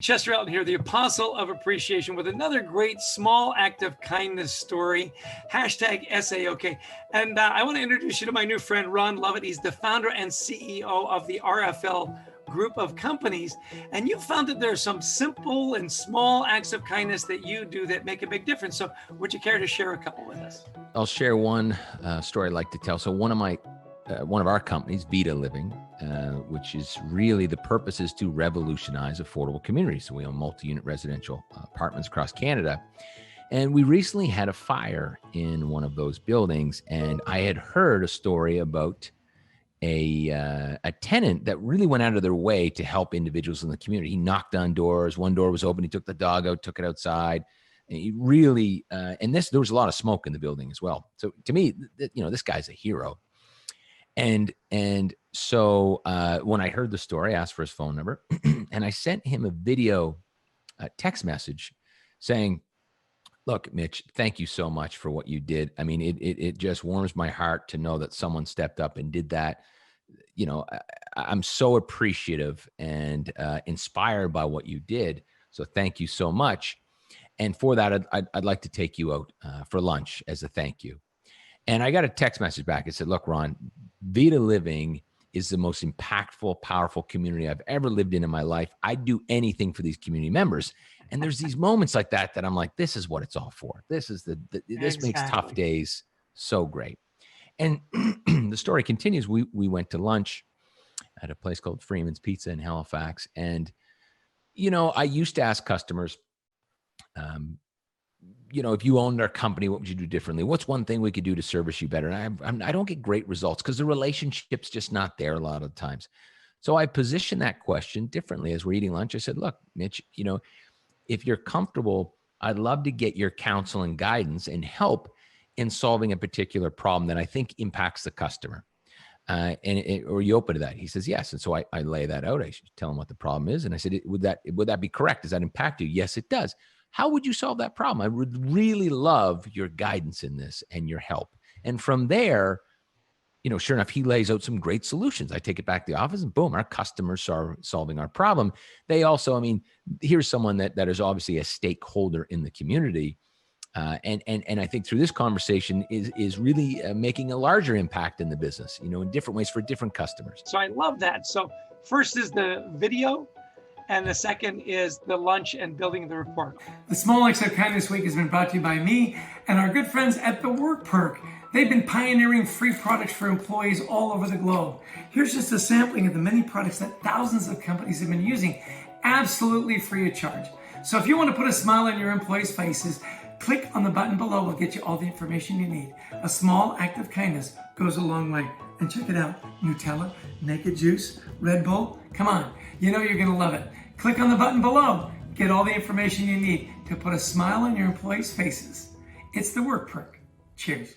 Chester Elton here, the apostle of appreciation, with another great small act of kindness story, hashtag SAOK. And I want to introduce you to my new friend, Ron Lovett. He's the founder and CEO of the RFL group of companies. And you found that there are some simple and small acts of kindness that you do that make a big difference. So would you care to share a couple with us? I'll share one story I'd like to tell. So one of our companies, Vita Living, which is really the purpose is to revolutionize affordable communities. So we own multi-unit residential apartments across Canada. And we recently had a fire in one of those buildings. And I had heard a story about a tenant that really went out of their way to help individuals in the community. He knocked on doors. One door was open. He took the dog out, took it outside. And he really, there was a lot of smoke in the building as well. So to me, this guy's a hero. And so when I heard the story, I asked for his phone number and I sent him a text message saying, look, Mitch, thank you so much for what you did. I mean, it just warms my heart to know that someone stepped up and did that. You know, I'm so appreciative and inspired by what you did. So thank you so much. And for that, I'd like to take you out for lunch as a thank you. And I got a text message back. It said, look, Ron, Vita Living is the most impactful, powerful community I've ever lived in my life. I'd do anything for these community members. And there's these moments like that I'm like, this is what it's all for. This is this makes tough days so great. And the story continues. We went to lunch at a place called Freeman's Pizza in Halifax. And, I used to ask customers, if you owned our company, what would you do differently? What's one thing we could do to service you better? And I don't get great results because the relationship's just not there a lot of times. So I positioned that question differently as we're eating lunch. I said, look, Mitch, if you're comfortable, I'd love to get your counsel and guidance and help in solving a particular problem that I think impacts the customer. Or are you open to that? He says, yes. And so I lay that out. I should tell him what the problem is. And I said, would that be correct? Does that impact you? Yes, it does. How would you solve that problem? I would really love your guidance in this and your help. And from there, sure enough, he lays out some great solutions. I take it back to the office and boom, our customers are solving our problem. They also, here's someone that is obviously a stakeholder in the community. And I think through this conversation is really making a larger impact in the business, in different ways for different customers. So I love that. So first is the video. And the second is the lunch and building the rapport. The Small Acts of Kindness Week has been brought to you by me and our good friends at The Work Perk. They've been pioneering free products for employees all over the globe. Here's just a sampling of the many products that thousands of companies have been using, absolutely free of charge. So if you want to put a smile on your employees' faces, click on the button below. We'll get you all the information you need. A small act of kindness goes a long way. And check it out. Nutella, Naked Juice, Red Bull. Come on, you're going to love it. Click on the button below. Get all the information you need to put a smile on your employees' faces. It's The Work Perk. Cheers.